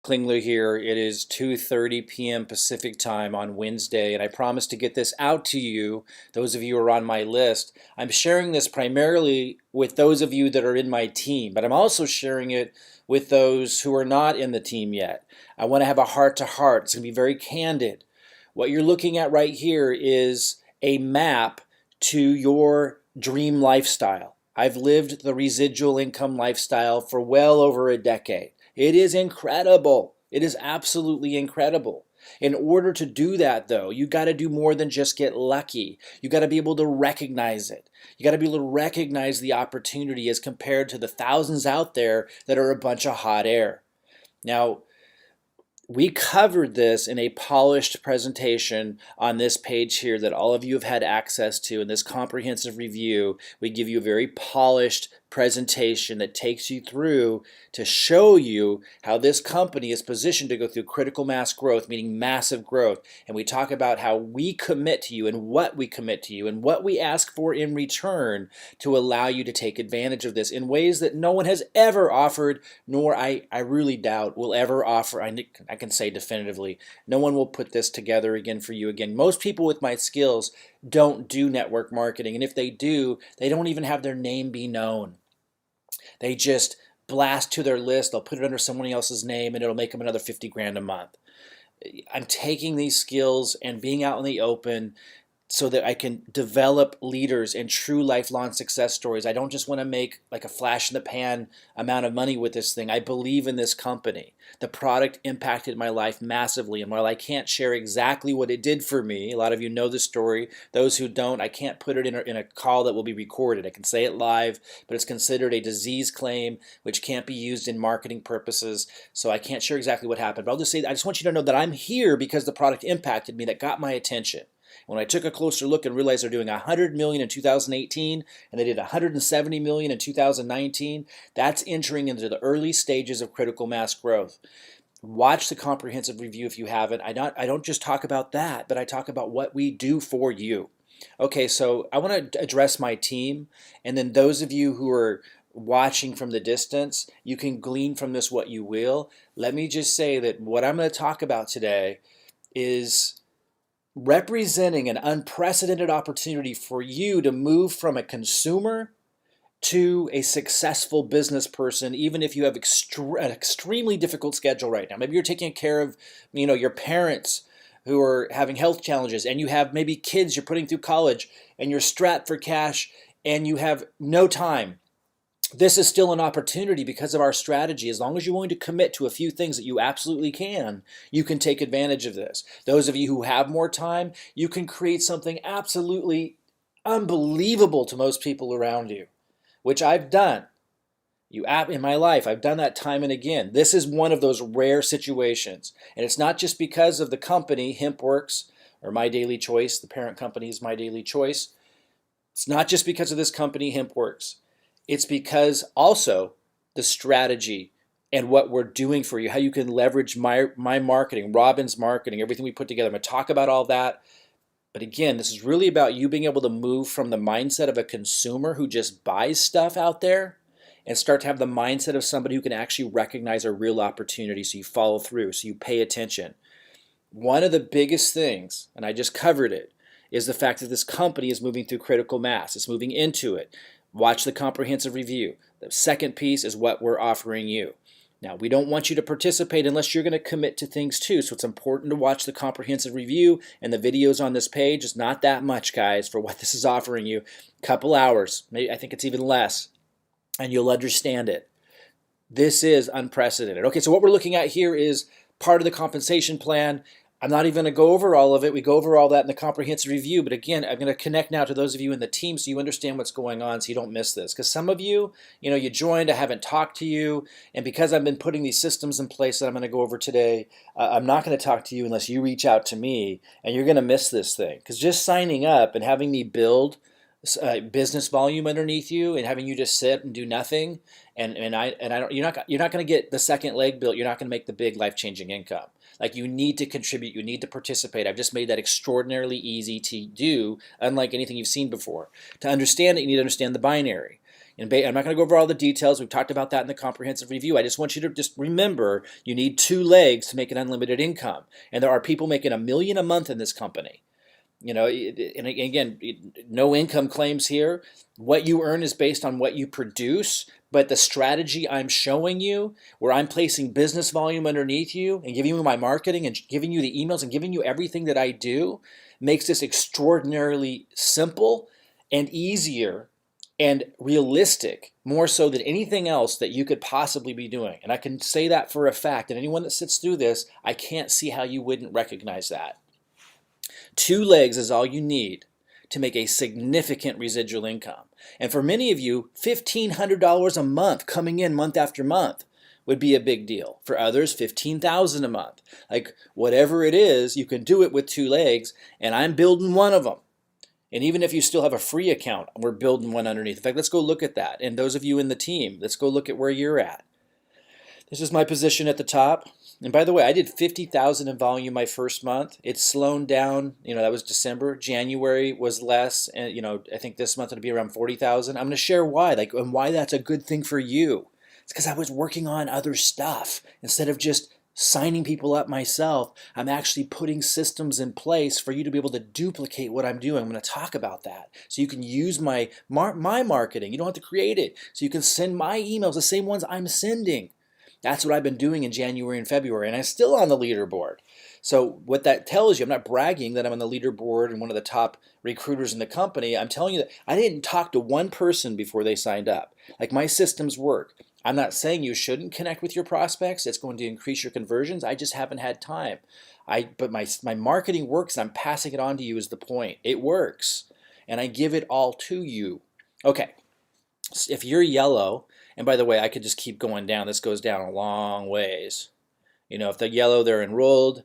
Klingler here. It is 2:30 p.m. Pacific time on Wednesday, and I promise to get this out to you, those of you who are on my list. I'm sharing this primarily with those of you that are in my team, but I'm also sharing it with those who are not in the team yet. I want to have a heart-to-heart. It's going to be very candid. What you're looking at right here is a map to your dream lifestyle. I've lived the residual income lifestyle for well over a decade. It is incredible. It is absolutely incredible. In order to do that, though, you got to do more than just get lucky. You got to be able to recognize it. You got to be able to recognize the opportunity as compared to the thousands out there that are a bunch of hot air. Now, we covered this in a polished presentation on this page here that all of you have had access to in this comprehensive review. We give you a very polished presentation that takes you through to show you how this company is positioned to go through critical mass growth, meaning massive growth. And we talk about how we commit to you and what we commit to you and what we ask for in return to allow you to take advantage of this in ways that no one has ever offered, nor I really doubt will ever offer. I can say definitively, no one will put this together again for you again. Most people with my skills don't do network marketing, and if they do, they don't even have their name be known. They just blast to their list, they'll put it under somebody else's name, and it'll make them another 50 grand a month. I'm taking these skills and being out in the open so that I can develop leaders and true lifelong success stories. I don't just want to make like a flash in the pan amount of money with this thing. I believe in this company. The product impacted my life massively, and while I can't share exactly what it did for me, a lot of you know the story. Those who don't, I can't put it in a call that will be recorded. I can say it live, but it's considered a disease claim, which can't be used in marketing purposes, so I can't share exactly what happened. But I'll just say, I just want you to know that I'm here because the product impacted me, that got my attention. When I took a closer look and realized they're doing 100 million in 2018 and they did 170 million in 2019, that's entering into the early stages of critical mass growth. Watch the comprehensive review if you haven't. I don't just talk about that, but I talk about what we do for you. Okay, so I want to address my team, and then those of you who are watching from the distance, you can glean from this what you will. Let me just say that what I'm going to talk about today is representing an unprecedented opportunity for you to move from a consumer to a successful business person, even if you have an extremely difficult schedule right now. Maybe you're taking care of, your parents who are having health challenges, and you have maybe kids you're putting through college, and you're strapped for cash, and you have no time. This is still an opportunity because of our strategy. As long as you're willing to commit to a few things that you absolutely can, you can take advantage of this. Those of you who have more time, you can create something absolutely unbelievable to most people around you, which I've done. In my life, I've done that time and again. This is one of those rare situations. And it's not just because of the company, Hempworx, or MyDailyChoice, the parent company is MyDailyChoice. It's not just because of this company, Hempworx. It's because also the strategy and what we're doing for you, how you can leverage my marketing, Robin's marketing, everything we put together. I'm going to talk about all that. But again, this is really about you being able to move from the mindset of a consumer who just buys stuff out there and start to have the mindset of somebody who can actually recognize a real opportunity, so you follow through, so you pay attention. One of the biggest things, and I just covered it, is the fact that this company is moving through critical mass. It's moving into it. Watch the comprehensive review. The second piece is what we're offering you. Now, we don't want you to participate unless you're going to commit to things too, so it's important to watch the comprehensive review and the videos on this page. It's not that much, guys, for what this is offering you. Couple hours, maybe I think it's even less, and you'll understand it. This is unprecedented. Okay, so what we're looking at here is part of the compensation plan. I'm not even going to go over all of it. We go over all that in the comprehensive review. But again, I'm going to connect now to those of you in the team so you understand what's going on, so you don't miss this. Because some of you, you joined, I haven't talked to you. And because I've been putting these systems in place that I'm going to go over today, I'm not going to talk to you unless you reach out to me. And you're going to miss this thing. Because just signing up and having me build business volume underneath you and having you just sit and do nothing, you're not going to get the second leg built. You're not going to make the big life-changing income. Like, you need to contribute, you need to participate. I've just made that extraordinarily easy to do, unlike anything you've seen before. To understand it, you need to understand the binary. And I'm not going to go over all the details. We've talked about that in the comprehensive review. I just want you to just remember you need 2 legs to make an unlimited income. And there are people making $1 million a month in this company. You know, and again, no income claims here. What you earn is based on what you produce, but the strategy I'm showing you, where I'm placing business volume underneath you and giving you my marketing and giving you the emails and giving you everything that I do, makes this extraordinarily simple and easier and realistic, more so than anything else that you could possibly be doing. And I can say that for a fact, and anyone that sits through this, I can't see how you wouldn't recognize that. 2 legs is all you need to make a significant residual income. And for many of you, $1,500 a month coming in month after month would be a big deal. For others, $15,000 a month. Like whatever it is, you can do it with 2 legs, and I'm building one of them. And even if you still have a free account, we're building one underneath. In fact, let's go look at that. And those of you in the team, let's go look at where you're at. This is my position at the top. And by the way, I did 50,000 in volume my first month. It's slowed down. You know, that was December. January was less. And, you know, I think this month it'll be around 40,000. I'm going to share why, and why that's a good thing for you. It's because I was working on other stuff. Instead of just signing people up myself, I'm actually putting systems in place for you to be able to duplicate what I'm doing. I'm going to talk about that. So you can use my marketing. You don't have to create it. So you can send my emails, the same ones I'm sending. That's what I've been doing in January and February, and I'm still on the leaderboard. So what that tells you, I'm not bragging that I'm on the leaderboard and one of the top recruiters in the company. I'm telling you that I didn't talk to one person before they signed up. Like, my systems work. I'm not saying you shouldn't connect with your prospects. It's going to increase your conversions. I just haven't had time. But my marketing works, and I'm passing it on to you is the point. It works, and I give it all to you. Okay, so if you're yellow, and by the way, I could just keep going down. This goes down a long ways. You know, if they're yellow, they're enrolled.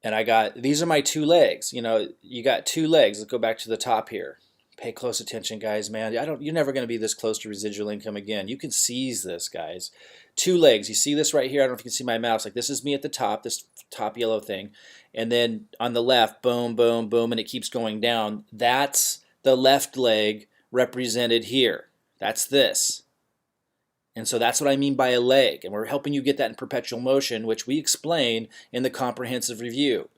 And these are my 2 legs. You know, you got 2 legs. Let's go back to the top here. Pay close attention, guys, man. You're never going to be this close to residual income again. You can seize this, guys. 2 legs. You see this right here? I don't know if you can see my mouse. Like, this is me at the top, this top yellow thing. And then on the left, boom, boom, boom, and it keeps going down. That's the left leg represented here. That's this. And so that's what I mean by a leg. And we're helping you get that in perpetual motion, which we explain in the comprehensive review.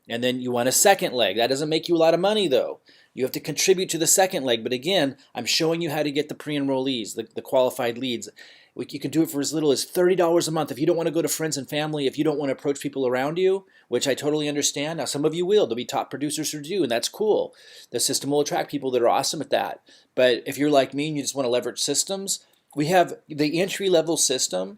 And then you want a second leg. That doesn't make you a lot of money, though. You have to contribute to the second leg. But again, I'm showing you how to get the pre-enrollees, the qualified leads. You can do it for as little as $30 a month. If you don't want to go to friends and family, if you don't want to approach people around you, which I totally understand. Now, some of you will. There'll be top producers who do, and that's cool. The system will attract people that are awesome at that. But if you're like me and you just want to leverage systems, we have the entry-level system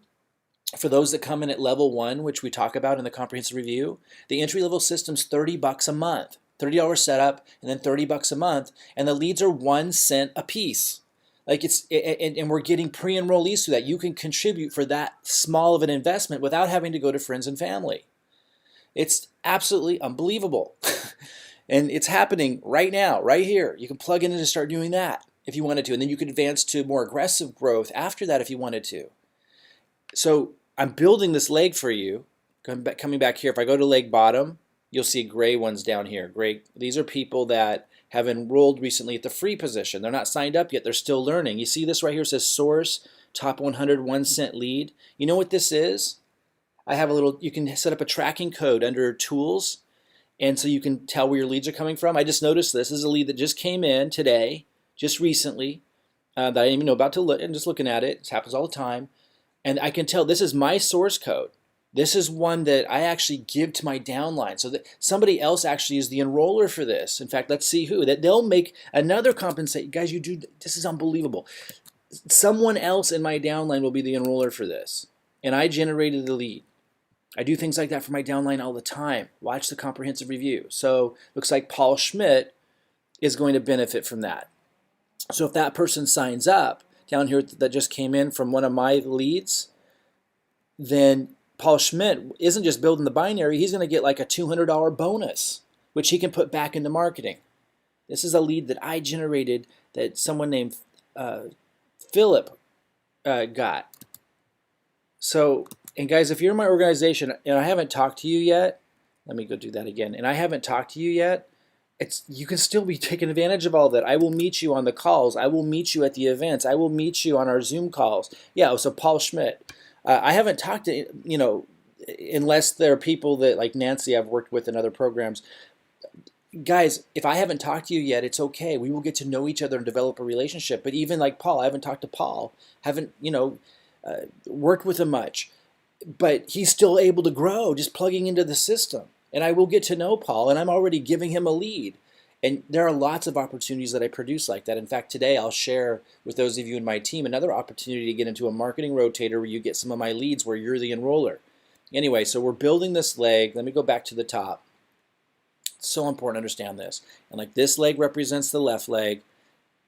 for those that come in at level 1, which we talk about in the comprehensive review. The entry-level system's $30 a month, $30 setup, and then $30 a month, and the leads are 1 cent a piece. Like, and we're getting pre-enrollees through that. You can contribute for that small of an investment without having to go to friends and family. It's absolutely unbelievable. And it's happening right now, right here. You can plug in and start doing that if you wanted to, and then you could advance to more aggressive growth after that if you wanted to. So I'm building this leg for you. Coming back here, if I go to leg bottom, you'll see gray ones down here. Gray. These are people that have enrolled recently at the free position. They're not signed up yet. They're still learning. You see this right here? It says source, top 100, 1 cent lead. You know what this is? I have a little, you can set up a tracking code under tools, and so you can tell where your leads are coming from. I just noticed this is a lead that just came in today, just recently, that I didn't even know about to look, and just looking at it. This happens all the time. And I can tell this is my source code. This is one that I actually give to my downline, so that somebody else actually is the enroller for this. In fact, let's see who. That they'll make another compensate. Guys, this is unbelievable. Someone else in my downline will be the enroller for this. And I generated the lead. I do things like that for my downline all the time. Watch the comprehensive review. So looks like Paul Schmidt is going to benefit from that. So if that person signs up down here that just came in from one of my leads, then Paul Schmidt isn't just building the binary, he's going to get like a $200 bonus, which he can put back into marketing. This is a lead that I generated that someone named Philip got. So, and guys, if you're in my organization and I haven't talked to you yet, let me go do that again, and I haven't talked to you yet, you can still be taking advantage of all that. I will meet you on the calls. I will meet you at the events. I will meet you on our Zoom calls. Yeah, so Paul Schmidt. I haven't talked to, unless there are people that like Nancy I've worked with in other programs. Guys, if I haven't talked to you yet, it's okay. We will get to know each other and develop a relationship. But even like Paul, I haven't talked to Paul, haven't, worked with him much. But he's still able to grow just plugging into the system. And I will get to know Paul, and I'm already giving him a lead. And there are lots of opportunities that I produce like that. In fact, today I'll share with those of you in my team another opportunity to get into a marketing rotator where you get some of my leads where you're the enroller. Anyway, so we're building this leg. Let me go back to the top. It's so important to understand this. And like this leg represents the left leg,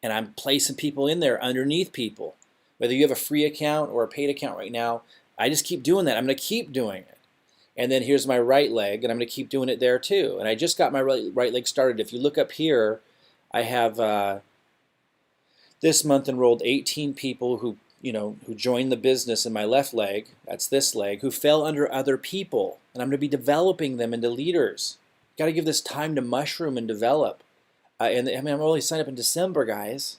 and I'm placing people in there underneath people. Whether you have a free account or a paid account right now, I just keep doing that. I'm going to keep doing it. And then here's my right leg, and I'm going to keep doing it there too. And I just got my right leg started. If you look up here, I have this month enrolled 18 people who joined the business in my left leg. That's this leg, who fell under other people. And I'm going to be developing them into leaders. Got to give this time to mushroom and develop. I'm only signed up in December, guys.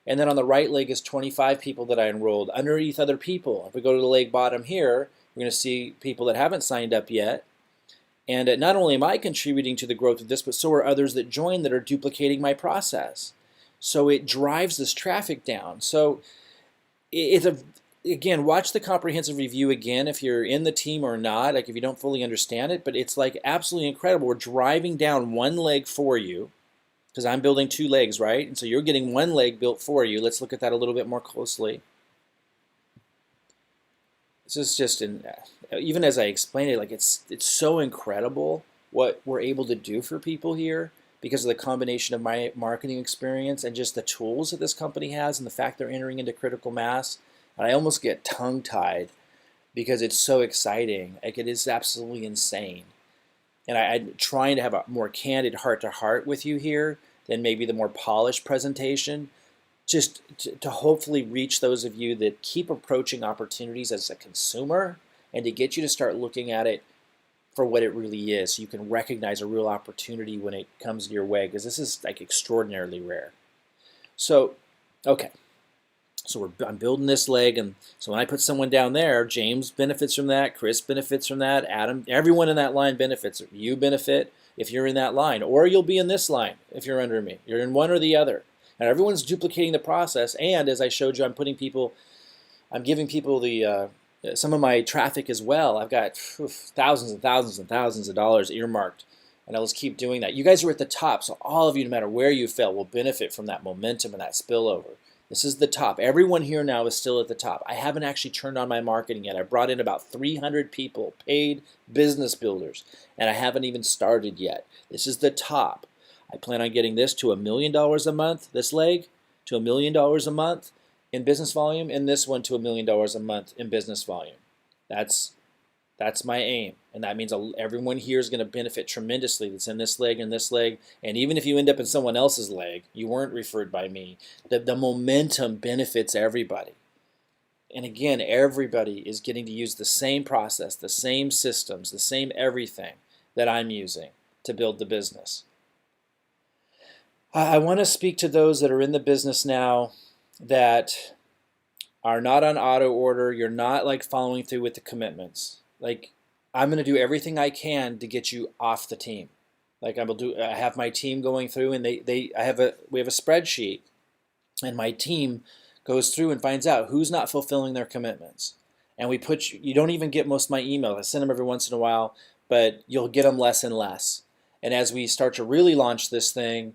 And then on the right leg is 25 people that I enrolled underneath other people. If we go to the leg bottom here, we're going to see people that haven't signed up yet. And not only am I contributing to the growth of this, but so are others that join that are duplicating my process. So it drives this traffic down. So again, watch the comprehensive review again if you're in the team or not, like if you don't fully understand it, but it's like absolutely incredible. We're driving down one leg for you because I'm building two legs, right? And so you're getting one leg built for you. Let's look at that a little bit more closely. This is just, even as I explain it, like it's so incredible what we're able to do for people here because of the combination of my marketing experience and just the tools that this company has and the fact they're entering into critical mass. And I almost get tongue-tied because it's so exciting. Like it is absolutely insane. And I'm trying to have a more candid heart-to-heart with you here than maybe the more polished presentation, just to hopefully reach those of you that keep approaching opportunities as a consumer and to get you to start looking at it for what it really is, so you can recognize a real opportunity when it comes your way, because this is like extraordinarily rare. So, okay. So I'm building this leg, and so when I put someone down there, James benefits from that, Chris benefits from that, Adam, everyone in that line benefits. You benefit if you're in that line, or you'll be in this line if you're under me. You're in one or the other. And everyone's duplicating the process, and as I showed you, I'm giving people the some of my traffic as well. I've got thousands and thousands and thousands of dollars earmarked, and I'll just keep doing that. You guys are at the top, so all of you, no matter where you fell, will benefit from that momentum and that spillover. This is the top. Everyone here now is still at the top. I haven't actually turned on my marketing yet. I brought in about 300 people, paid business builders, and I haven't even started yet. This is the top. I plan on getting this to $1 million a month, this leg, to $1 million a month in business volume, and this one to $1 million a month in business volume. That's my aim, and that means everyone here is going to benefit tremendously that's in this leg and this leg, and even if you end up in someone else's leg, you weren't referred by me, the momentum benefits everybody. And again, everybody is getting to use the same process, the same systems, the same everything that I'm using to build the business. I want to speak to those that are in the business now that are not on auto order. You're not like following through with the commitments. Like, I'm going to do everything I can to get you off the team. Like I have my team going through, and we have a spreadsheet, and my team goes through and finds out who's not fulfilling their commitments. And you don't even get most of my emails. I send them every once in a while, but you'll get them less and less. And as we start to really launch this thing,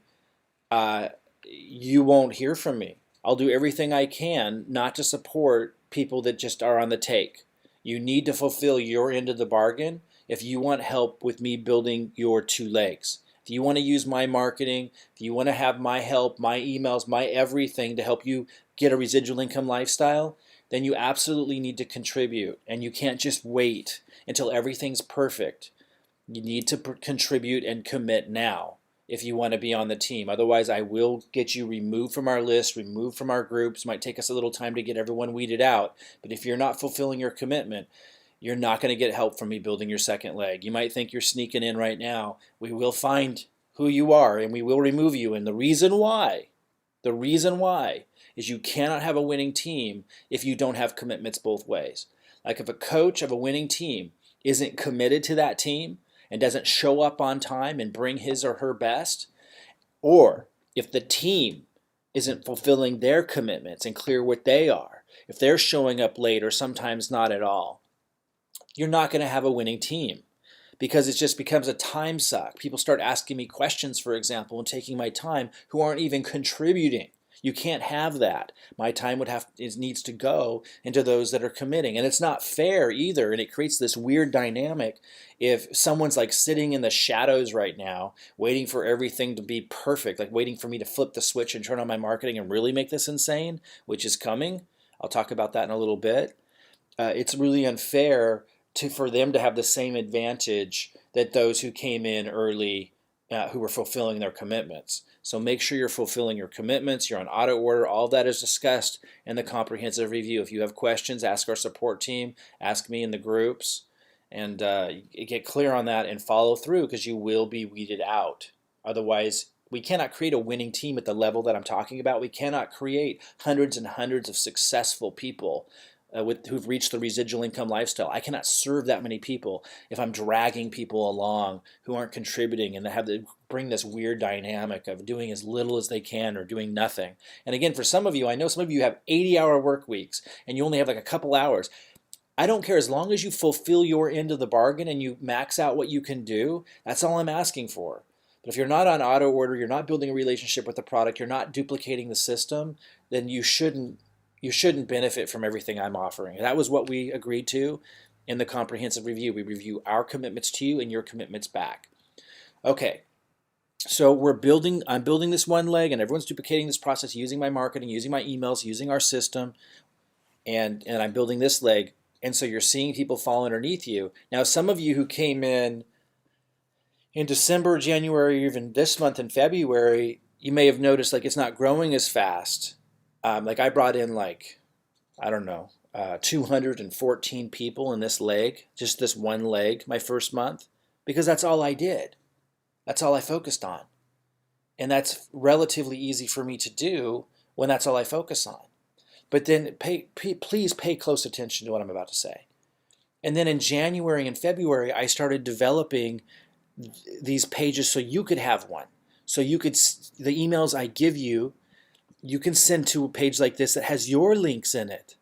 you won't hear from me. I'll do everything I can not to support people that just are on the take. You need to fulfill your end of the bargain if you want help with me building your two legs. If you want to use my marketing, if you want to have my help, my emails, my everything to help you get a residual income lifestyle, then you absolutely need to contribute. And you can't just wait until everything's perfect. You need to contribute and commit now if you want to be on the team. Otherwise, I will get you removed from our list, removed from our groups. Might take us a little time to get everyone weeded out. But if you're not fulfilling your commitment, you're not going to get help from me building your second leg. You might think you're sneaking in right now. We will find who you are, and we will remove you. And the reason why is you cannot have a winning team if you don't have commitments both ways. Like if a coach of a winning team isn't committed to that team and doesn't show up on time and bring his or her best, or if the team isn't fulfilling their commitments and clear what they are, if they're showing up late or sometimes not at all, you're not going to have a winning team, because it just becomes a time suck. People start asking me questions, for example, and taking my time who aren't even contributing. You can't have that. My time needs to go into those that are committing. And it's not fair either. And it creates this weird dynamic if someone's like sitting in the shadows right now, waiting for everything to be perfect, like waiting for me to flip the switch and turn on my marketing and really make this insane, which is coming. I'll talk about that in a little bit. It's really unfair for them to have the same advantage that those who came in early, who were fulfilling their commitments. So make sure you're fulfilling your commitments. You're on auto order. All that is discussed in the comprehensive review. If you have questions, ask our support team, ask me in the groups, and get clear on that and follow through, because you will be weeded out. Otherwise, we cannot create a winning team at the level that I'm talking about. We cannot create hundreds and hundreds of successful people who've reached the residual income lifestyle. I cannot serve that many people if I'm dragging people along who aren't contributing, and they have to bring this weird dynamic of doing as little as they can or doing nothing. And again, for some of you, I know some of you have 80-hour work weeks and you only have like a couple hours. I don't care, as long as you fulfill your end of the bargain and you max out what you can do. That's all I'm asking for. But if you're not on auto order, you're not building a relationship with the product, you're not duplicating the system, then you shouldn't benefit from everything I'm offering. That was what we agreed to in the comprehensive review. We review our commitments to you and your commitments back. Okay, so I'm building this one leg, and everyone's duplicating this process using my marketing, using my emails, using our system, and I'm building this leg. And so you're seeing people fall underneath you. Now, some of you who came in December, January, even this month in February, you may have noticed like it's not growing as fast. Like I brought in 214 people in this leg, just this one leg, my first month, because that's all I did. That's all I focused on. And that's relatively easy for me to do when that's all I focus on. But then please pay close attention to what I'm about to say. And then in January and February, I started developing these pages so you could have one. So you could, the emails I give you, you can send to a page like this that has your links in it.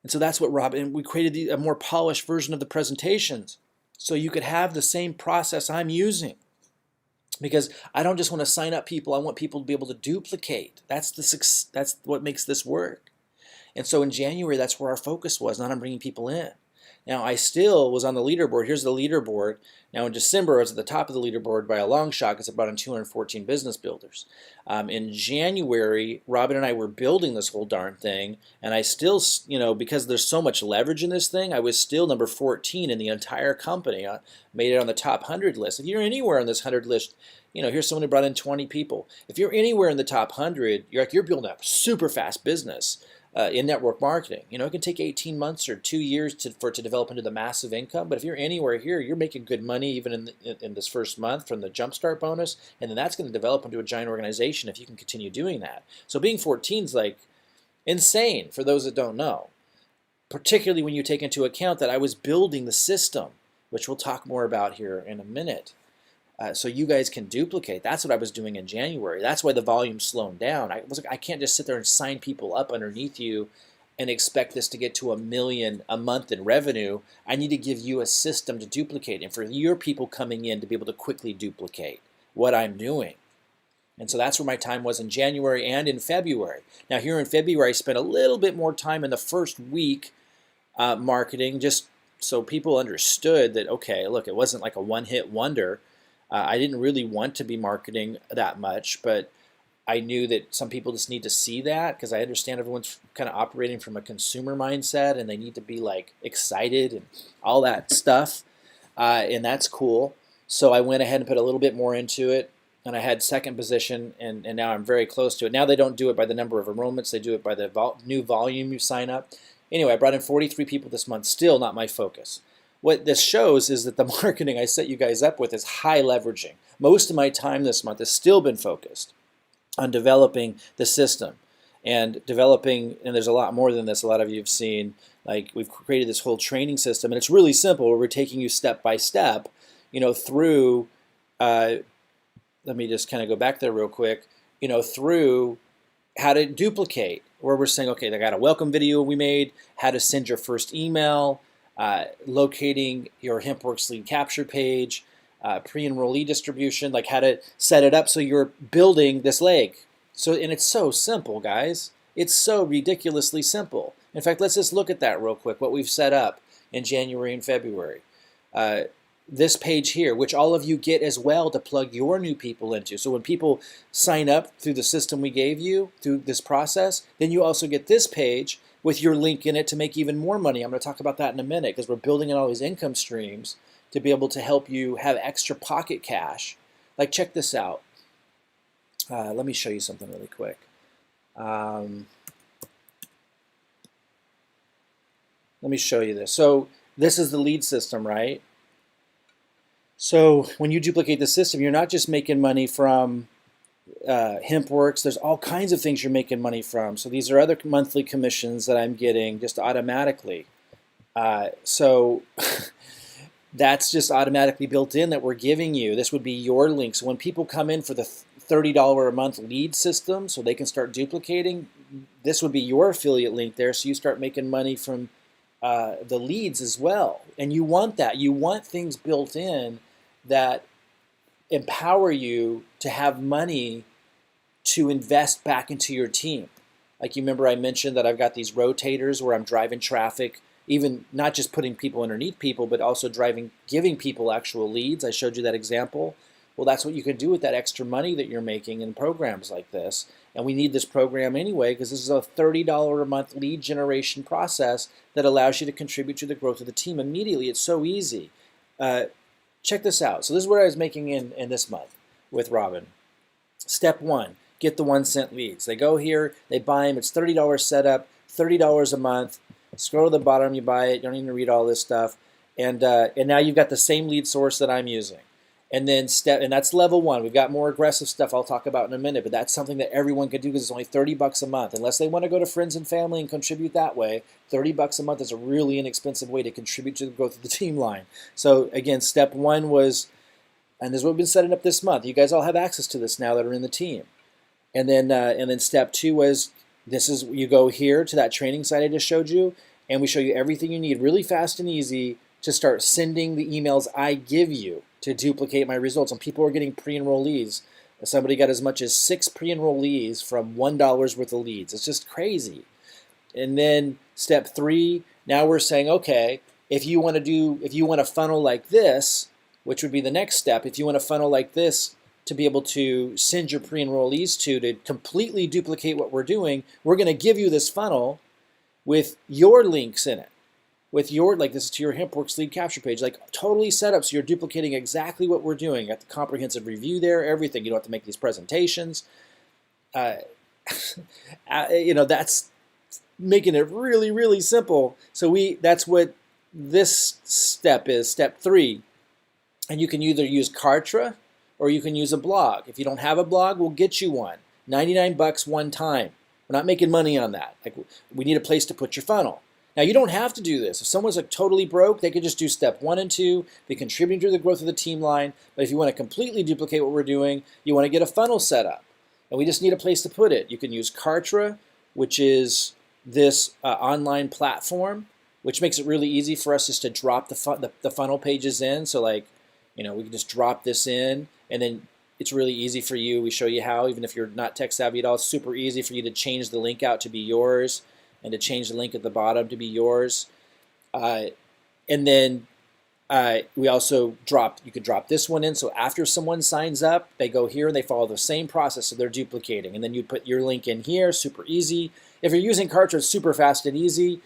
And so that's what Robin, we created a more polished version of the presentations so you could have the same process I'm using. Because I don't just want to sign up people, I want people to be able to duplicate. That's what makes this work. And so in January, that's where our focus was, not on bringing people in. Now, I still was on the leaderboard. Here's the leaderboard. Now, in December, I was at the top of the leaderboard by a long shot because I brought in 214 business builders. In January, Robin and I were building this whole darn thing, and I still, because there's so much leverage in this thing, I was still number 14 in the entire company. I made it on the top 100 list. If you're anywhere on this 100 list, here's someone who brought in 20 people. If you're anywhere in the top 100, you're building a super fast business. In network marketing. It can take 18 months or 2 years for it to develop into the massive income, but if you're anywhere here, you're making good money even in this first month from the Jumpstart bonus, and then that's going to develop into a giant organization if you can continue doing that. So being 14 is like insane for those that don't know, particularly when you take into account that I was building the system, which we'll talk more about here in a minute. So you guys can duplicate. That's what I was doing in January. That's why the volume's slowing down. I can't just sit there and sign people up underneath you and expect this to get to $1 million a month in revenue. I need to give you a system to duplicate, and for your people coming in to be able to quickly duplicate what I'm doing. And so that's where my time was in January and in February. Now here in February, I spent a little bit more time in the first week marketing, just so people understood that, okay, look, it wasn't like a one-hit wonder. I didn't really want to be marketing that much, but I knew that some people just need to see that, because I understand everyone's kind of operating from a consumer mindset and they need to be like excited and all that stuff, and that's cool. So I went ahead and put a little bit more into it, and I had second position, and now I'm very close to it. Now they don't do it by the number of enrollments, they do it by the new volume you sign up. Anyway, I brought in 43 people this month, still not my focus. what this shows is that the marketing I set you guys up with is high leveraging. Most of my time this month has still been focused on developing the system and developing, and there's a lot more than this. A lot of you have seen, like, we've created this whole training system, and it's really simple, where we're taking you step by step, through, let me just kind of go back there real quick, through how to duplicate, where we're saying, okay, I got a welcome video we made, how to send your first email, locating your Hempworx lead capture page, pre-enrollee distribution, like how to set it up so you're building this leg. And it's so simple, guys. It's so ridiculously simple. In fact, let's just look at that real quick, what we've set up in January and February. This page here, which all of you get as well to plug your new people into. So when people sign up through the system we gave you, through this process, then you also get this page with your link in it to make even more money. I'm going to talk about that in a minute, because we're building in all these income streams to be able to help you have extra pocket cash. Like, check this out. Let me show you something really quick. Let me show you this. So this is the lead system, right? So when you duplicate the system, you're not just making money from Hempworx. There's all kinds of things you're making money from. So these are other monthly commissions that I'm getting just automatically. So that's just automatically built in that we're giving you. This would be your link. So when people come in for the $30 a month lead system so they can start duplicating, this would be your affiliate link there, so you start making money from the leads as well. And you want that. You want things built in that empower you to have money to invest back into your team. Like, you remember I mentioned that I've got these rotators where I'm driving traffic, even not just putting people underneath people, but also giving people actual leads. I showed you that example. Well, that's what you can do with that extra money that you're making in programs like this. And we need this program anyway, because this is a $30 a month lead generation process that allows you to contribute to the growth of the team immediately. It's so easy. Check this out. So this is what I was making in this month with Robin. Step one, get the 1 cent leads. They go here, they buy them. It's $30 setup, $30 a month. Scroll to the bottom, you buy it. You don't even read all this stuff. And now you've got the same lead source that I'm using. And then and that's level one. We've got more aggressive stuff I'll talk about in a minute, but that's something that everyone can do because it's only $30 a month. Unless they want to go to friends and family and contribute that way, $30 a month is a really inexpensive way to contribute to the growth of the team line. So again, step one was, and this is what we've been setting up this month. You guys all have access to this now that are in the team. And then step two was, you go here to that training site I just showed you, and we show you everything you need really fast and easy to start sending the emails I give you to duplicate my results. And people are getting pre-enrollees. Somebody got as much as 6 pre-enrollees from $1 worth of leads. It's just crazy. And then step three, now we're saying, okay, if you want to funnel like this, which would be the next step, if you want to funnel like this to be able to send your pre-enrollees to completely duplicate what we're doing, we're going to give you this funnel with your links in it. With this is to your Hempworx lead capture page, like totally set up so you're duplicating exactly what we're doing. Got the comprehensive review there, everything. You don't have to make these presentations. That's making it really, really simple. So that's what this step is, step three. And you can either use Cartridge or you can use a blog. If you don't have a blog, we'll get you one. $99 one time. We're not making money on that. Like, we need a place to put your funnel. Now, you don't have to do this. If someone's like totally broke, they could just do step 1 and 2. They contribute to the growth of the team line. But if you want to completely duplicate what we're doing, you want to get a funnel set up. And we just need a place to put it. You can use Cartridge, which is this online platform, which makes it really easy for us just to drop the funnel pages in. So we can just drop this in, and then it's really easy for you. We show you how, even if you're not tech savvy at all, it's super easy for you to change the link out to be yours, and to change the link at the bottom to be yours. And then we also you could drop this one in. So after someone signs up, they go here and they follow the same process. So they're duplicating. And then you put your link in here, super easy. If you're using Cartridge, super fast and easy.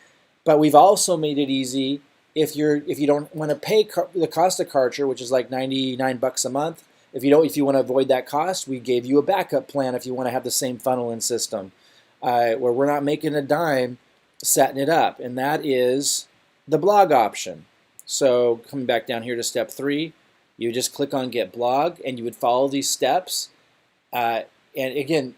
But we've also made it easy if you don't want to pay the cost of Cartridge, which is like $99 a month. If you want to avoid that cost, we gave you a backup plan if you want to have the same funnel and system. Where we're not making a dime setting it up, and that is the blog option. So coming back down here to step 3, you would just click on Get Blog, and you would follow these steps. And again,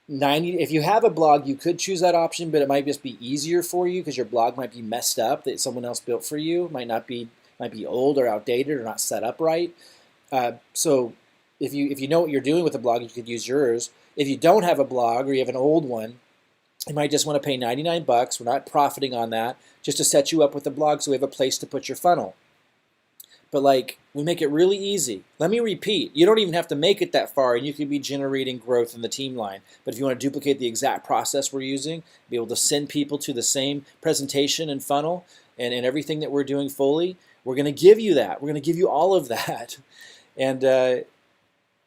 if you have a blog, you could choose that option, but it might just be easier for you because your blog might be messed up that someone else built for you. Might be old or outdated or not set up right. So if you know what you're doing with a blog, you could use yours. If you don't have a blog or you have an old one, you might just want to pay 99 bucks. We're not profiting on that, just to set you up with a blog so we have a place to put your funnel. But like, we make it really easy. Let me repeat, you don't even have to make it that far, and you could be generating growth in the team line. But if you want to duplicate the exact process we're using, be able to send people to the same presentation and funnel and everything that we're doing fully, we're going to give you that. We're going to give you all of that. And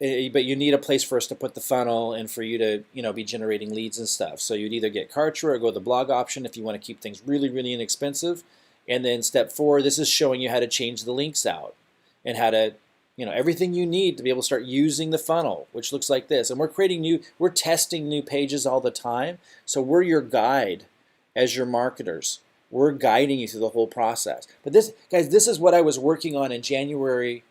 but you need a place for us to put the funnel and for you to be generating leads and stuff. So you'd either get Cartridge or go the blog option if you want to keep things really, really inexpensive. And then step 4, this is showing you how to change the links out and how to, everything you need to be able to start using the funnel, which looks like this. And we're testing new pages all the time. So we're your guide as your marketers. We're guiding you through the whole process. But this is what I was working on in January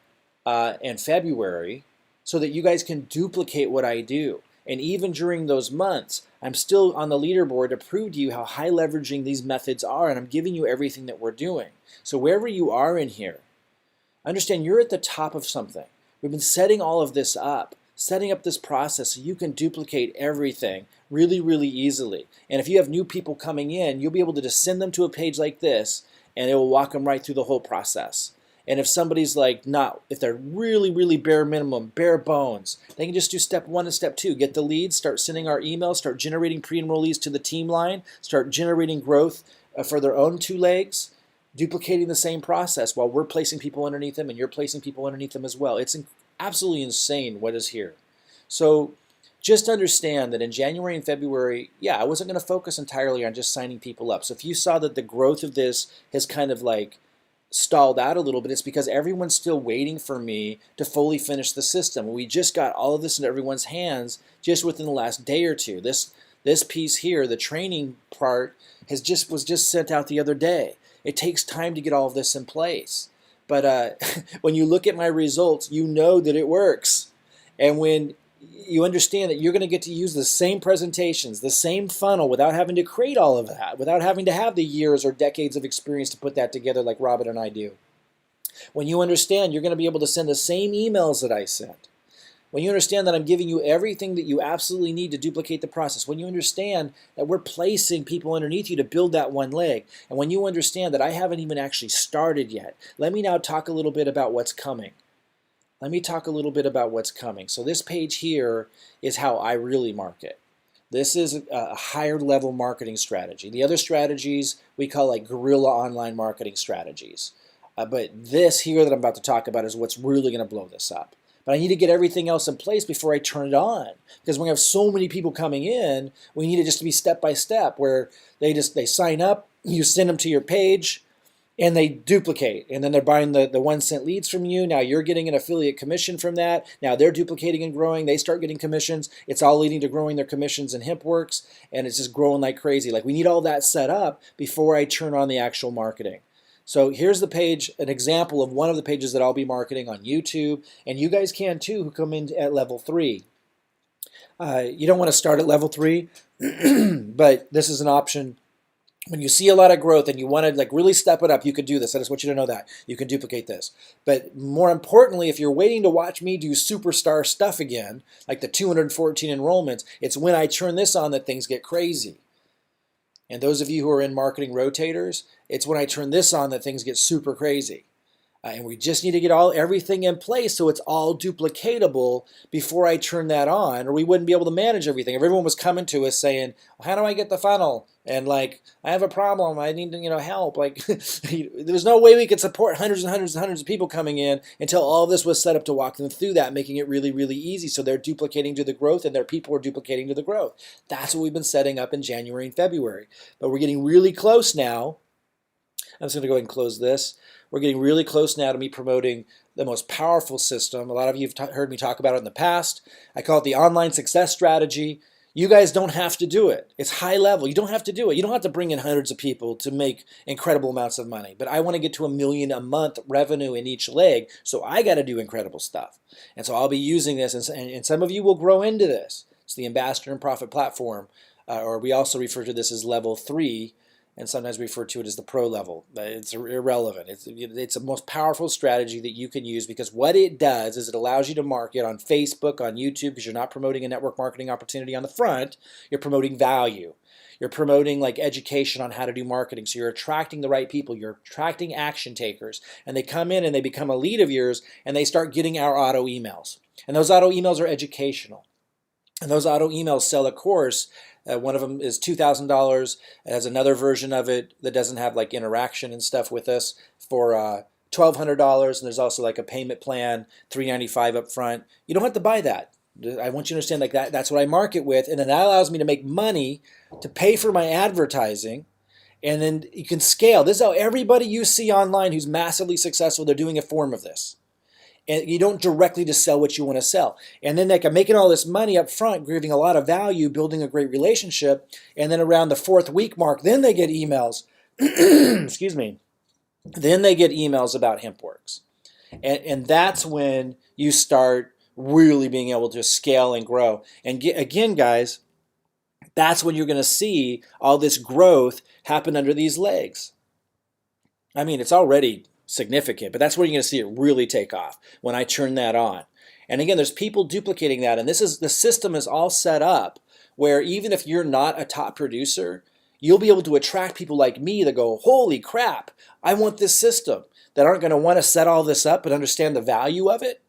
and February, so that you guys can duplicate what I do. And even during those months, I'm still on the leaderboard to prove to you how high leveraging these methods are, and I'm giving you everything that we're doing. So wherever you are in here, understand you're at the top of something. We've been setting all of this up, setting up this process so you can duplicate everything really, really easily. And if you have new people coming in, you'll be able to just send them to a page like this, and it will walk them right through the whole process. And if somebody's if they're really, really bare minimum, bare bones, they can just do step 1 and step 2. Get the leads, start sending our emails, start generating pre-enrollees to the team line, start generating growth for their own 2 legs, duplicating the same process while we're placing people underneath them and you're placing people underneath them as well. It's absolutely insane what is here. So just understand that in January and February, I wasn't going to focus entirely on just signing people up. So if you saw that the growth of this has kind of stalled out a little bit, it's because everyone's still waiting for me to fully finish the system. We just got all of this into everyone's hands just within the last day or two. This piece here, the training part, was just sent out the other day. It takes time to get all of this in place. But when you look at my results, you know that it works. And when you understand that you're going to get to use the same presentations, the same funnel, without having to create all of that, without having to have the years or decades of experience to put that together like Robin and I do. When you understand you're going to be able to send the same emails that I sent. When you understand that I'm giving you everything that you absolutely need to duplicate the process. When you understand that we're placing people underneath you to build that one leg. And when you understand that I haven't even actually started yet. Let me now talk a little bit about what's coming. So this page here is how I really market. This is a higher level marketing strategy. The other strategies we call guerrilla online marketing strategies. But this here that I'm about to talk about is what's really going to blow this up. But I need to get everything else in place before I turn it on. Because when we have so many people coming in, we need it just to be step by step, where they sign up, you send them to your page, and they duplicate, and then they're buying the 1-cent leads from you. Now you're getting an affiliate commission from that. Now they're duplicating and growing. They start getting commissions. It's all leading to growing their commissions in Hempworx, and it's just growing like crazy. We need all that set up before I turn on the actual marketing. So here's the page, an example of one of the pages that I'll be marketing on YouTube, and you guys can too who come in at level 3. You don't want to start at level 3, but this is an option. When you see a lot of growth and you want to really step it up, you could do this. I just want you to know that. You can duplicate this. But more importantly, if you're waiting to watch me do superstar stuff again, like the 214 enrollments, it's when I turn this on that things get crazy. And those of you who are in marketing rotators, it's when I turn this on that things get super crazy. And we just need to get everything in place so it's all duplicatable before I turn that on, or we wouldn't be able to manage everything. If everyone was coming to us saying, well, how do I get the funnel? And I have a problem. I need help. There's no way we could support hundreds and hundreds and hundreds of people coming in until all of this was set up to walk them through that, making it really, really easy. So they're duplicating to the growth and their people are duplicating to the growth. That's what we've been setting up in January and February. But we're getting really close now. I'm just going to go ahead and close this. We're getting really close now to me promoting the most powerful system. A lot of you have heard me talk about it in the past. I call it the online success strategy. You guys don't have to do it. It's high level. You don't have to do it. You don't have to bring in hundreds of people to make incredible amounts of money. But I want to get to $1 million a month revenue in each leg, so I got to do incredible stuff. And so I'll be using this, and some of you will grow into this. It's the Ambassador and Profit Platform, or we also refer to this as level 3, and sometimes refer to it as the pro level. It's irrelevant. It's the most powerful strategy that you can use, because what it does is it allows you to market on Facebook, on YouTube, because you're not promoting a network marketing opportunity on the front. You're promoting value. You're promoting like education on how to do marketing. So you're attracting the right people. You're attracting action takers. And they come in and they become a lead of yours, and they start getting our auto emails. And those auto emails are educational. And those auto emails sell a course. One of them is $2,000. It has another version of it that doesn't have like interaction and stuff with us for $1,200. And there's also like a payment plan, $395 up front. You don't have to buy that. I want you to understand like that's what I market with. And then that allows me to make money to pay for my advertising. And then you can scale. This is how everybody you see online who's massively successful, they're doing a form of this. And you don't directly just sell what you want to sell. And then like I'm making all this money up front, giving a lot of value, building a great relationship. And then around the 4th week mark, then they get emails. Excuse me. Then they get emails about Hempworx. And that's when you start really being able to scale and grow. And again, guys, that's when you're going to see all this growth happen under these legs. I mean, it's already significant, but that's where you're going to see it really take off when I turn that on. And again, there's people duplicating that, and the system is all set up where even if you're not a top producer, you'll be able to attract people like me that go, holy crap, I want this system, that aren't going to want to set all this up but understand the value of it.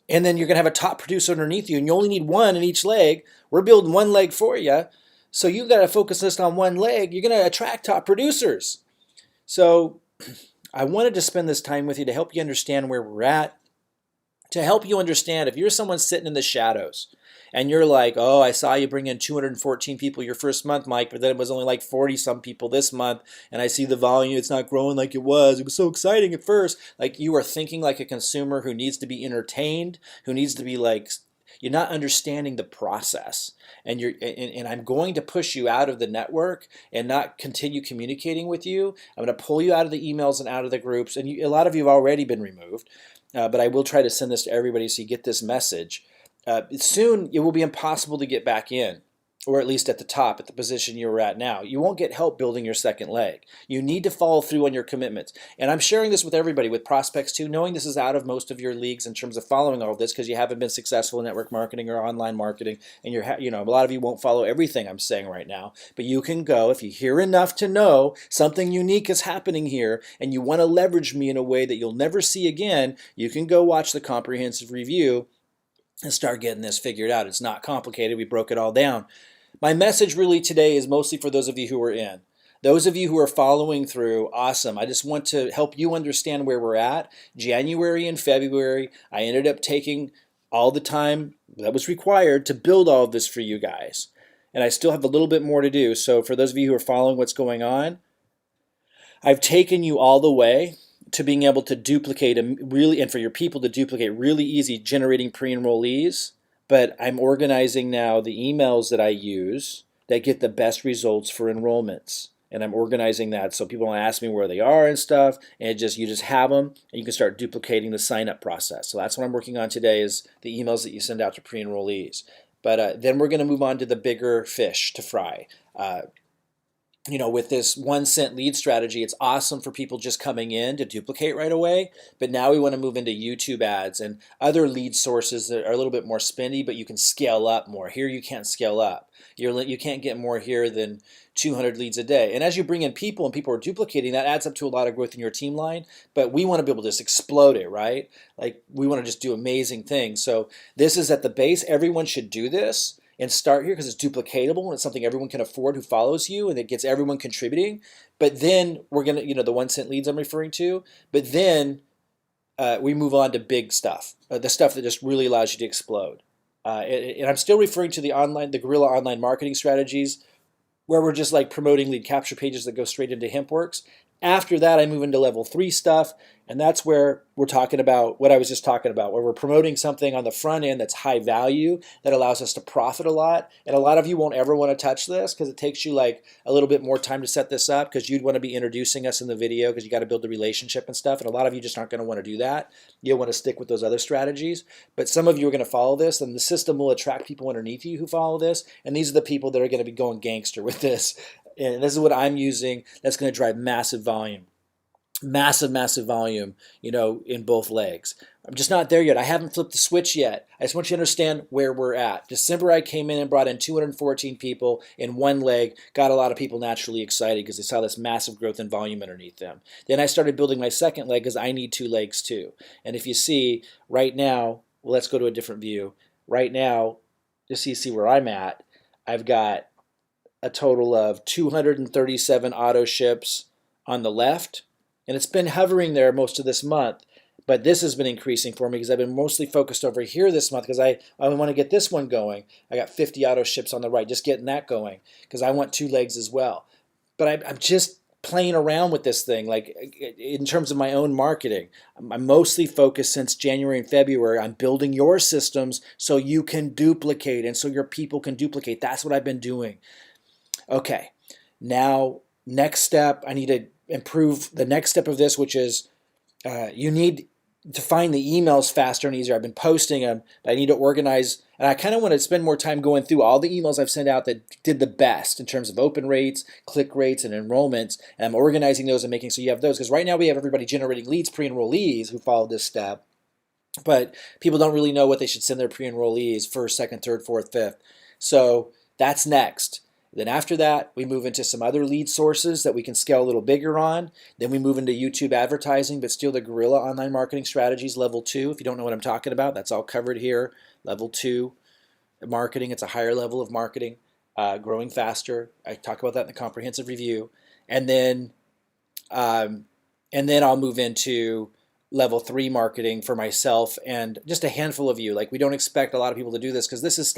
And then you're going to have a top producer underneath you, and you only need one in each leg. We're building one leg for you, so you've got to focus just on one leg. You're going to attract top producers. So I wanted to spend this time with you to help you understand where we're at, to help you understand if you're someone sitting in the shadows and you're like, oh, I saw you bring in 214 people your first month, Mike, but then it was only like 40 some people this month, and I see the volume, it's not growing like it was. It was so exciting at first. Like, you are thinking like a consumer who needs to be entertained, who needs to be like, you're not understanding the process. And I'm going to push you out of the network and not continue communicating with you. I'm going to pull you out of the emails and out of the groups. And a lot of you have already been removed, but I will try to send this to everybody so you get this message. Soon it will be impossible to get back in, or at least at the top, at the position you're at now. You won't get help building your second leg. You need to follow through on your commitments. And I'm sharing this with everybody, with prospects too, knowing this is out of most of your leagues in terms of following all of this, because you haven't been successful in network marketing or online marketing, and a lot of you won't follow everything I'm saying right now. But you can go, if you hear enough to know something unique is happening here, and you want to leverage me in a way that you'll never see again, you can go watch the comprehensive review and start getting this figured out. It's not complicated. We broke it all down. My message really today is mostly for those of you who are in. Those of you who are following through, awesome. I just want to help you understand where we're at. January and February, I ended up taking all the time that was required to build all of this for you guys. And I still have a little bit more to do. So for those of you who are following what's going on, I've taken you all the way to being able to duplicate and for your people to duplicate really easy generating pre-enrollees. But I'm organizing now the emails that I use that get the best results for enrollments. And I'm organizing that so people don't ask me where they are and stuff. And you just have them, and you can start duplicating the sign-up process. So that's what I'm working on today, is the emails that you send out to pre-enrollees. But then we're going to move on to the bigger fish to fry. With this 1 cent lead strategy, it's awesome for people just coming in to duplicate right away. But now we want to move into YouTube ads and other lead sources that are a little bit more spendy, but you can scale up more. Here you can't scale up. You can't get more here than 200 leads a day. And as you bring in people and people are duplicating, that adds up to a lot of growth in your team line. But we want to be able to just explode it, right? Like, we want to just do amazing things. So this is at the base. Everyone should do this and start here because it's duplicatable and it's something everyone can afford who follows you, and it gets everyone contributing. But then we're going to, the 1 cent leads I'm referring to, but then we move on to big stuff, the stuff that just really allows you to explode. And I'm still referring to the guerrilla online marketing strategies, where we're just like promoting lead capture pages that go straight into Hempworx. After that, I move into level 3 stuff, and that's where we're talking about what I was just talking about, where we're promoting something on the front end that's high value, that allows us to profit a lot. And a lot of you won't ever want to touch this because it takes you like a little bit more time to set this up, because you'd want to be introducing us in the video because you got to build the relationship and stuff. And a lot of you just aren't going to want to do that. You'll want to stick with those other strategies. But some of you are going to follow this, and the system will attract people underneath you who follow this. And these are the people that are going to be going gangster with this. And this is what I'm using that's going to drive massive volume. Massive volume, in both legs. I'm just not there yet. I haven't flipped the switch yet. I just want you to understand where we're at. December, I came in and brought in 214 people in one leg, got a lot of people naturally excited because they saw this massive growth in volume underneath them. Then I started building my second leg because I need 2 legs too. And if you see right now, well, let's go to a different view. Right now, just so you see where I'm at, I've got a total of 237 auto ships on the left. And it's been hovering there most of this month, but this has been increasing for me because I've been mostly focused over here this month because I want to get this one going. I got 50 auto ships on the right, just getting that going because I want 2 legs as well. But I'm just playing around with this thing, like in terms of my own marketing. I'm mostly focused since January and February on building your systems so you can duplicate and so your people can duplicate. That's what I've been doing. Okay, now next step, I need to improve the next step of this, which is you need to find the emails faster and easier. I've been posting them, but I need to organize, and I kind of want to spend more time going through all the emails I've sent out that did the best in terms of open rates, click rates, and enrollments, and I'm organizing those and making so you have those, because right now we have everybody generating leads, pre-enrollees who follow this step, but people don't really know what they should send their pre-enrollees first, second, third, fourth, fifth. So that's next. Then after that, we move into some other lead sources that we can scale a little bigger on. Then we move into YouTube advertising, but still the guerrilla online marketing strategies, level 2. If you don't know what I'm talking about, that's all covered here. Level 2 marketing, it's a higher level of marketing, growing faster. I talk about that in the comprehensive review. And then I'll move into level 3 marketing for myself and just a handful of you. Like, we don't expect a lot of people to do this because this is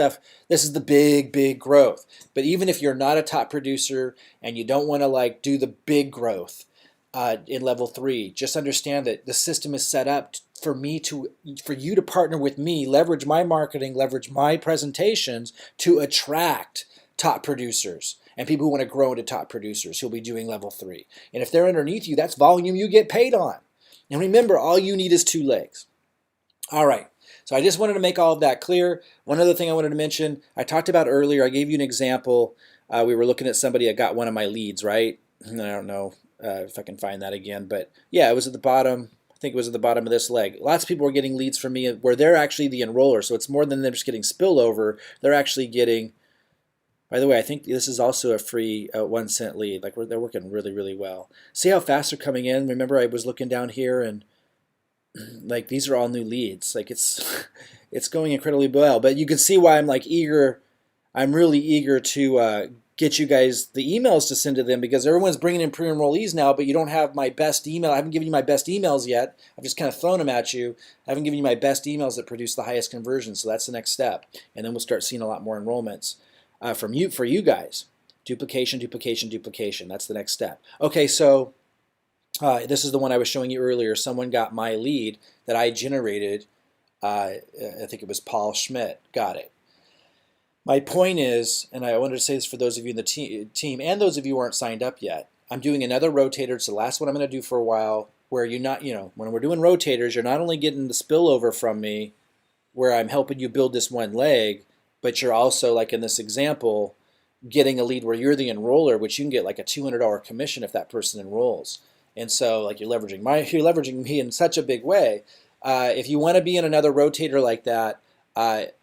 the big growth. But even if you're not a top producer and you don't want to do the big growth in level 3, just understand that the system is set up for you to partner with me, leverage my marketing, leverage my presentations to attract top producers and people who want to grow into top producers who'll be doing level 3. And if they're underneath you, that's volume you get paid on. And remember, all you need is 2 legs. All right, so I just wanted to make all of that clear. One other thing I wanted to mention, I talked about earlier, I gave you an example. We were looking at somebody that got one of my leads, right? I don't know if I can find that again, but yeah, it was at the bottom. I think it was at the bottom of this leg. Lots of people were getting leads from me where they're actually the enroller, so it's more than them just getting spillover. They're actually getting, by the way, I think this is also a free 1 cent lead. They're working really well. See how fast they're coming in? Remember, I was looking down here and these are all new leads. It's going incredibly well. But you can see why I'm eager. I'm really eager to get you guys the emails to send to them, because everyone's bringing in pre-enrollees now, but you don't have my best email. I haven't given you my best emails yet. I've just kind of thrown them at you. I haven't given you my best emails that produce the highest conversions. So that's the next step. And then we'll start seeing a lot more enrollments. For you guys. Duplication. That's the next step. Okay, so this is the one I was showing you earlier. Someone got my lead that I generated. I think it was Paul Schmidt. Got it. My point is, and I wanted to say this for those of you in the team and those of you who aren't signed up yet, I'm doing another rotator. It's the last one I'm going to do for a while, where when we're doing rotators, you're not only getting the spillover from me, where I'm helping you build this one leg, but you're also, like in this example, getting a lead where you're the enroller, which you can get a $200 commission if that person enrolls. And so you're leveraging me in such a big way. If you want to be in another rotator like that,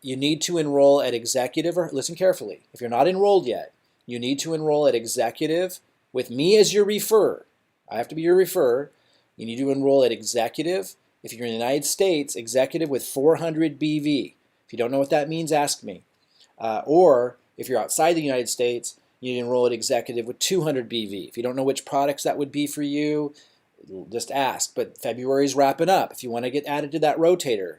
you need to enroll at executive, or listen carefully. If you're not enrolled yet, you need to enroll at executive with me as your referrer. I have to be your referrer. You need to enroll at executive. If you're in the United States, executive with 400 BV. If you don't know what that means, ask me. Or if you're outside the United States, you need to enroll at executive with 200 BV. If you don't know which products that would be for you, just ask. But February's wrapping up. If you want to get added to that rotator,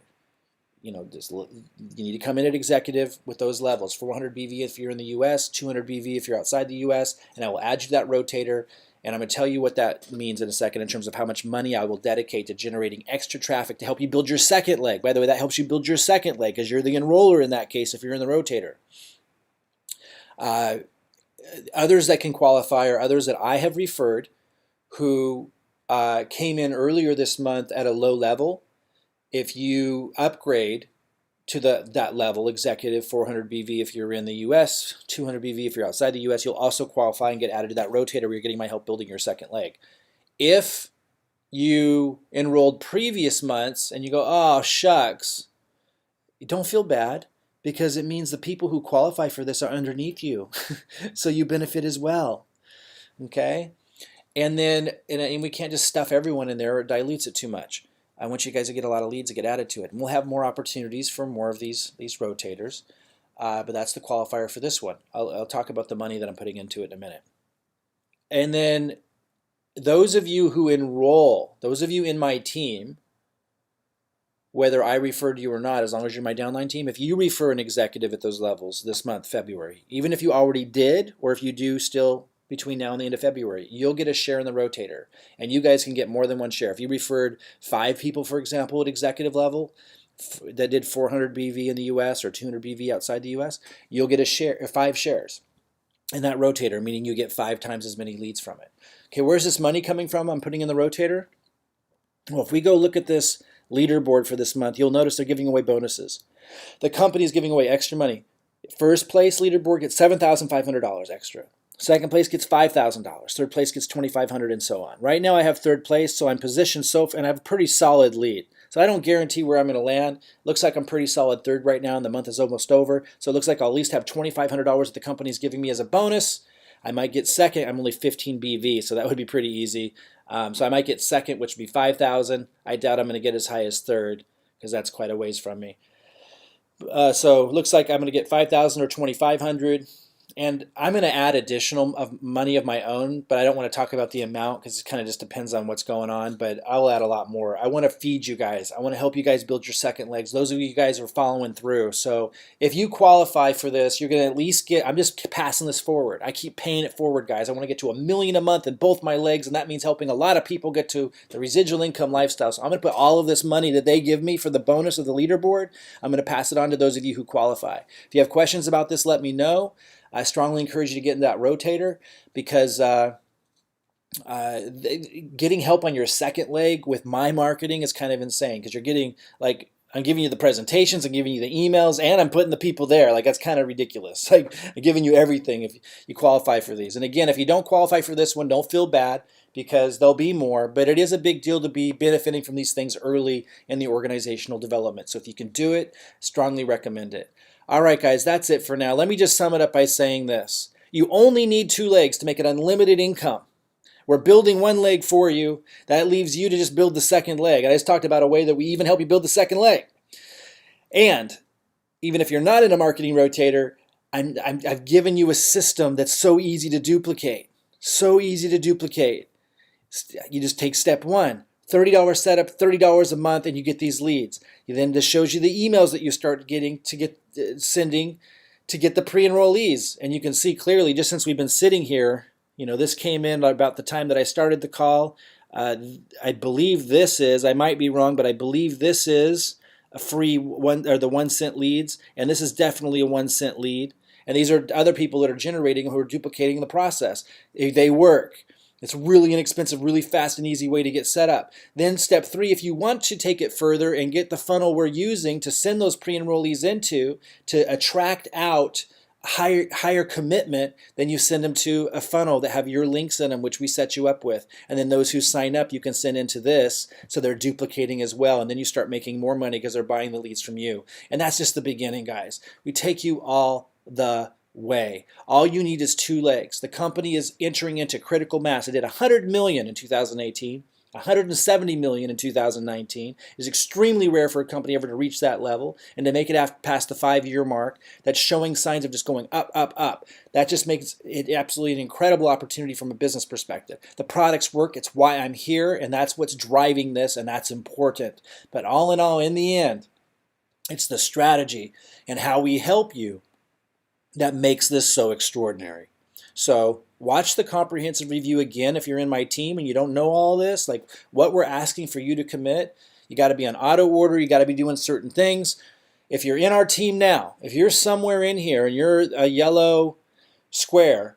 you need to come in at executive with those levels. 400 BV if you're in the US, 200 BV if you're outside the US, and I will add you to that rotator. And I'm going to tell you what that means in a second in terms of how much money I will dedicate to generating extra traffic to help you build your second leg. By the way, that helps you build your second leg because you're the enroller in that case if you're in the rotator. Others that can qualify are others that I have referred who came in earlier this month at a low level. If you upgrade to that level, executive 400 BV if you're in the US, 200 BV if you're outside the US, you'll also qualify and get added to that rotator where you're getting my help building your second leg. If you enrolled previous months and you go, oh, shucks, don't feel bad because it means the people who qualify for this are underneath you. So you benefit as well. Okay? And then, and we can't just stuff everyone in there or it dilutes it too much. I want you guys to get a lot of leads and get added to it. And we'll have more opportunities for more of these rotators. But that's the qualifier for this one. I'll talk about the money that I'm putting into it in a minute. And then those of you who enroll, those of you in my team, whether I refer to you or not, as long as you're my downline team, if you refer an executive at those levels this month, February, even if you already did or if you do still between now and the end of February, you'll get a share in the rotator. And you guys can get more than one share. If you referred 5 people, for example, at executive level that did 400 BV in the US or 200 BV outside the US, you'll get a share, 5 shares in that rotator, meaning you get 5 times as many leads from it. Okay, where's this money coming from I'm putting in the rotator? Well, if we go look at this leaderboard for this month, you'll notice they're giving away bonuses. The company is giving away extra money. First place leaderboard gets $7,500 extra. Second place gets $5,000. Third place gets $2,500 and so on. Right now I have third place, so I'm positioned and I have a pretty solid lead. So I don't guarantee where I'm going to land. Looks like I'm pretty solid third right now and the month is almost over. So it looks like I'll at least have $2,500 that the company's giving me as a bonus. I might get second. I'm only 15 BV, so that would be pretty easy. So I might get second, which would be 5,000. I doubt I'm going to get as high as third because that's quite a ways from me. So it looks like I'm going to get 5,000 or 2,500. And I'm going to add additional money of my own, but I don't want to talk about the amount because it kind of just depends on what's going on, but I'll add a lot more. I want to feed you guys. I want to help you guys build your second legs. Those of you guys are following through. So if you qualify for this, you're going to at least get, I'm just passing this forward. I keep paying it forward, guys. I want to get to $1 million a month in both my legs, and that means helping a lot of people get to the residual income lifestyle. So I'm going to put all of this money that they give me for the bonus of the leaderboard, I'm going to pass it on to those of you who qualify. If you have questions about this, let me know. I strongly encourage you to get into that rotator because getting help on your second leg with my marketing is kind of insane because you're getting, like, I'm giving you the presentations, I'm giving you the emails, and I'm putting the people there. Like, that's kind of ridiculous. Like, I'm giving you everything if you qualify for these. And again, if you don't qualify for this one, don't feel bad because there'll be more, but it is a big deal to be benefiting from these things early in the organizational development. So if you can do it, strongly recommend it. All right, guys, that's it for now. Let me just sum it up by saying this. You only need 2 legs to make an unlimited income. We're building 1 leg for you. That leaves you to just build the second leg. I just talked about a way that we even help you build the second leg. And even if you're not in a marketing rotator, I've given you a system that's so easy to duplicate. So easy to duplicate. You just take step 1. $30 setup, $30 a month, and you get these leads. Then this shows you the emails that you start getting sending to get the pre-enrollees. And you can see clearly, just since we've been sitting here, this came in about the time that I started the call. I believe this is, I might be wrong, but I believe this is a free one, or the 1 cent leads, and this is definitely a 1 cent lead. And these are other people that are generating who are duplicating the process. They work. It's a really inexpensive, really fast and easy way to get set up. Then step 3, if you want to take it further and get the funnel we're using to send those pre-enrollees into to attract out higher commitment, then you send them to a funnel that have your links in them, which we set you up with. And then those who sign up, you can send into this, so they're duplicating as well. And then you start making more money because they're buying the leads from you. And that's just the beginning, guys. We take you all the way. All you need is 2 legs. The company is entering into critical mass. It did 100 million in 2018, 170 million in 2019. It's extremely rare for a company ever to reach that level, and to make it past the 5-year mark, that's showing signs of just going up, up, up. That just makes it absolutely an incredible opportunity from a business perspective. The products work. It's why I'm here, and that's what's driving this, and that's important. But all in all, in the end, it's the strategy and how we help you that makes this so extraordinary. So watch the comprehensive review again if you're in my team and you don't know all this, like what we're asking for you to commit. You got to be on auto order. You got to be doing certain things. If you're in our team now, if you're somewhere in here and you're a yellow square,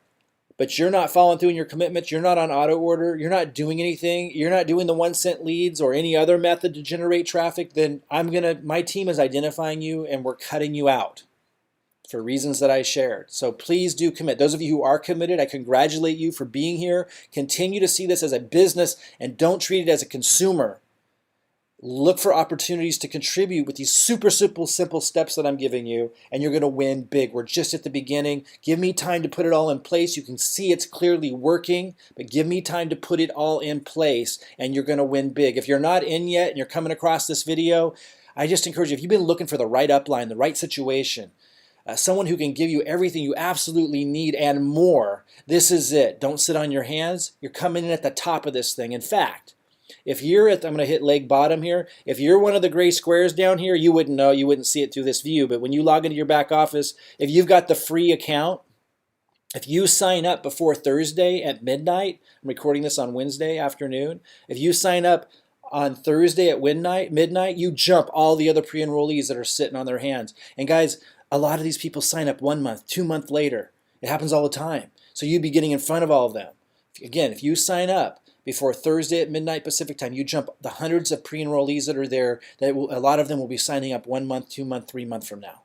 but you're not following through in your commitments, you're not on auto order, you're not doing anything, you're not doing the 1 cent leads or any other method to generate traffic, then my team is identifying you and we're cutting you out for reasons that I shared. So please do commit. Those of you who are committed, I congratulate you for being here. Continue to see this as a business and don't treat it as a consumer. Look for opportunities to contribute with these super simple steps that I'm giving you, and you're going to win big. We're just at the beginning. Give me time to put it all in place. You can see it's clearly working, but give me time to put it all in place, and you're going to win big. If you're not in yet and you're coming across this video, I just encourage you, if you've been looking for the right upline, the right situation, someone who can give you everything you absolutely need and more, this is it. Don't sit on your hands. You're coming in at the top of this thing. In fact, if you're I'm going to hit leg bottom here. If you're one of the gray squares down here, you wouldn't know. You wouldn't see it through this view. But when you log into your back office, if you've got the free account, if you sign up before Thursday at midnight, I'm recording this on Wednesday afternoon. If you sign up on Thursday at midnight, you jump all the other pre-enrollees that are sitting on their hands. And guys, a lot of these people sign up 1 month, 2 months later. It happens all the time. So you'd be getting in front of all of them. Again, if you sign up before Thursday at midnight Pacific time, you jump the hundreds of pre-enrollees that are there. A lot of them will be signing up 1 month, 2 months, 3 months from now.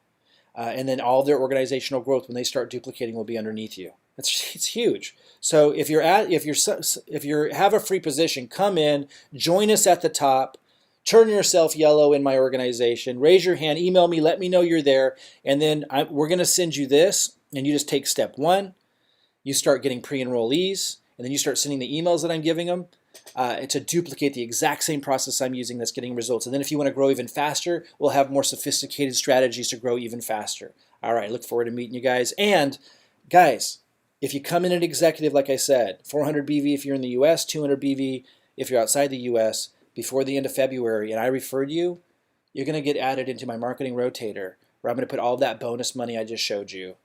And then all their organizational growth, when they start duplicating, will be underneath you. It's huge. So if you have a free position, come in, join us at the top, turn yourself yellow in my organization, raise your hand, email me, let me know you're there, and then we're going to send you this, and you just take step 1. You start getting pre-enrollees, and then you start sending the emails that I'm giving them to duplicate the exact same process I'm using that's getting results. And then if you want to grow even faster, we'll have more sophisticated strategies to grow even faster. All right, look forward to meeting you guys. And guys, if you come in an executive, like I said, 400 BV if you're in the US, 200 BV if you're outside the US, before the end of February, and I referred you, you're going to get added into my marketing rotator, where I'm going to put all that bonus money I just showed you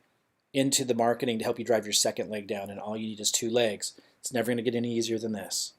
into the marketing to help you drive your second leg down, and all you need is 2 legs. It's never going to get any easier than this.